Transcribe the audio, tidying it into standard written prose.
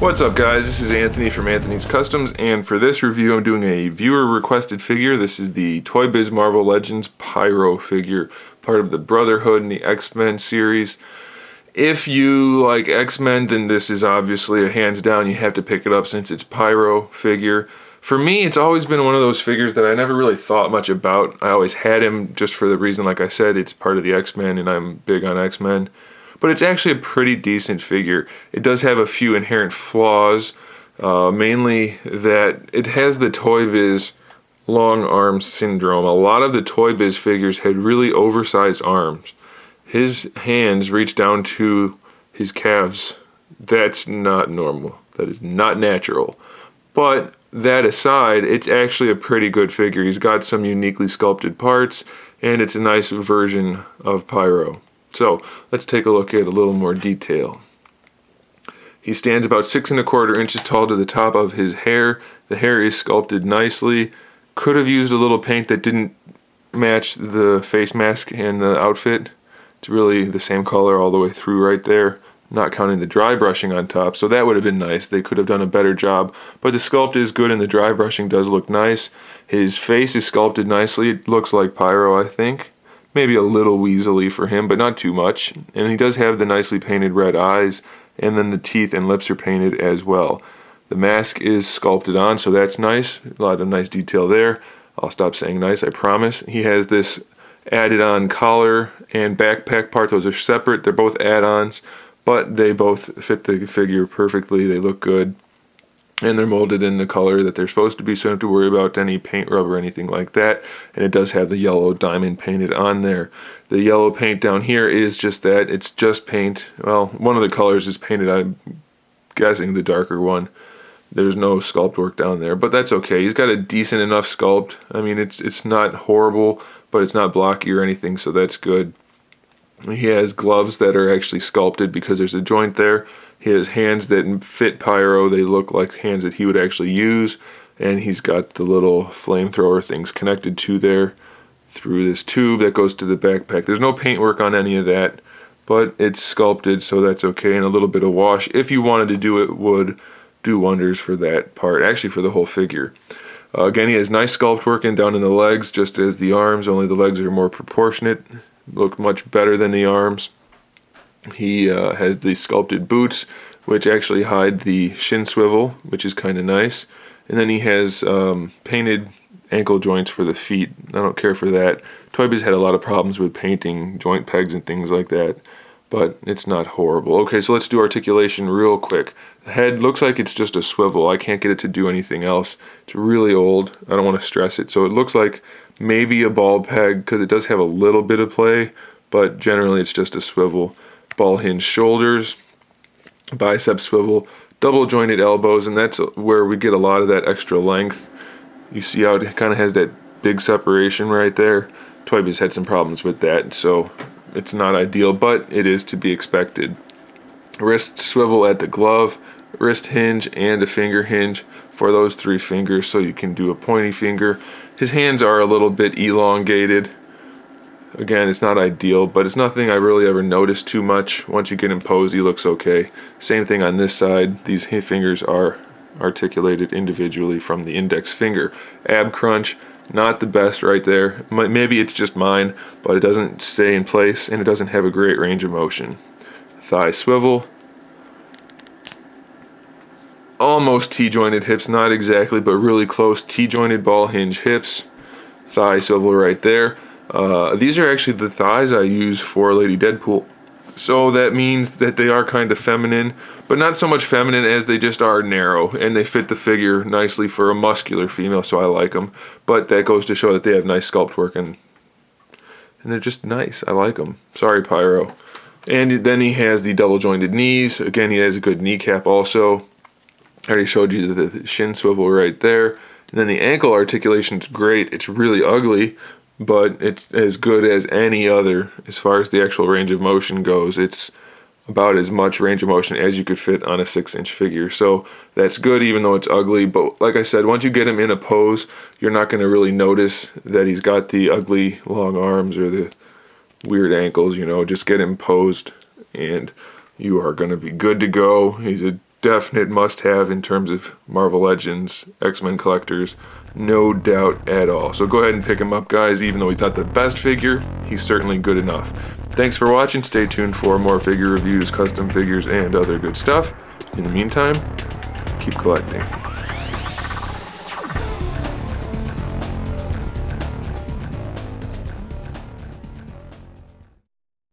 What's up guys, this is Anthony from Anthony's Customs, and for this review I'm doing a viewer requested figure. This is the Toy Biz Marvel Legends PYRO figure, part of the Brotherhood and the X-Men series. If you like X-Men, then this is obviously a hands down, you have to pick it up since it's PYRO figure. For me, it's always been one of those figures that I never really thought much about. I always had him just for the reason, like I said, it's part of the X-Men and I'm big on X-Men. But it's actually a pretty decent figure. It does have a few inherent flaws, mainly that it has the Toy Biz long arm syndrome. A lot of the Toy Biz figures had really oversized arms. His hands reach down to his calves. That's not normal. That is not natural. But that aside, it's actually a pretty good figure. He's got some uniquely sculpted parts, and it's a nice version of PYRO. So let's take a look at a little more detail. He stands about 6 1/4 inches tall to the top of his hair. The hair is sculpted nicely. Could have used a little paint that didn't match the face mask and the outfit. It's really the same color all the way through right there, not counting the dry brushing on top, so that would have been nice. They could have done a better job, but the sculpt is good and the dry brushing does look nice. His face is sculpted nicely. It looks like PYRO, I think. Maybe a little weaselly for him, but not too much. And he does have the nicely painted red eyes, and then the teeth and lips are painted as well. The mask is sculpted on, so that's nice. A lot of nice detail there. I'll stop saying nice, I promise. He has this added on collar and backpack part. Those are separate. They're both add-ons, but they both fit the figure perfectly. They look good. And they're molded in the color that they're supposed to be, so you don't have to worry about any paint rub or anything like that. And it does have the yellow diamond painted on there. The yellow paint down here is just that. It's just paint. Well, one of the colors is painted, I'm guessing the darker one. There's no sculpt work down there, but that's okay. He's got a decent enough sculpt. I mean, it's not horrible, but it's not blocky or anything, so that's good. He has gloves that are actually sculpted because there's a joint there. He has hands that fit PYRO. They look like hands that he would actually use. And he's got the little flamethrower things connected to there through this tube that goes to the backpack. There's no paint work on any of that, but it's sculpted, so that's okay. And a little bit of wash, if you wanted to do it, would do wonders for that part, actually for the whole figure. Again, he has nice sculpt work down in the legs, just as the arms, only the legs are more proportionate. Look much better than the arms. He has these sculpted boots, which actually hide the shin swivel, which is kind of nice. And then he has painted ankle joints for the feet. I don't care for that. Toy Biz had a lot of problems with painting joint pegs and things like that, but it's not horrible. Okay, so let's do articulation real quick. The head looks like it's just a swivel. I can't get it to do anything else. It's really old. I don't want to stress it. So it looks like maybe a ball peg, because it does have a little bit of play, but generally it's just a swivel. Ball hinge shoulders, bicep swivel, double jointed elbows, and that's where we get a lot of that extra length. You see how it kind of has that big separation right there. Toy Biz had some problems with that, so it's not ideal, but it is to be expected. Wrist swivel at the glove, wrist hinge, and a finger hinge for those 3 fingers, so you can do a pointy finger. His hands are a little bit elongated. Again, it's not ideal, but it's nothing I really ever noticed too much. Once you get him posed, he looks okay. Same thing on this side. These fingers are articulated individually from the index finger. Ab crunch, not the best right there. Maybe it's just mine, but it doesn't stay in place, and it doesn't have a great range of motion. Thigh swivel. Almost T-jointed hips, not exactly, but really close. T-jointed ball hinge hips. Thigh swivel right there. These are actually the thighs I use for Lady Deadpool. So that means that they are kind of feminine, but not so much feminine as they just are narrow, and they fit the figure nicely for a muscular female, so I like them. But that goes to show that they have nice sculpt work, and they're just nice. I like them. Sorry, PYRO. And then he has the double jointed knees. Again, he has a good kneecap also. I already showed you the shin swivel right there. And then the ankle articulation is great. It's really ugly, but it's as good as any other as far as the actual range of motion goes. It's about as much range of motion as you could fit on a 6-inch figure, so that's good even though it's ugly. But like I said, once you get him in a pose, you're not going to really notice that he's got the ugly long arms or the weird ankles. You know, just get him posed and you are going to be good to go. He's a definite must-have in terms of Marvel Legends, X-Men collectors, no doubt at all. So go ahead and pick him up, guys. Even though he's not the best figure, he's certainly good enough. Thanks for watching. Stay tuned for more figure reviews, custom figures, and other good stuff. In the meantime, keep collecting.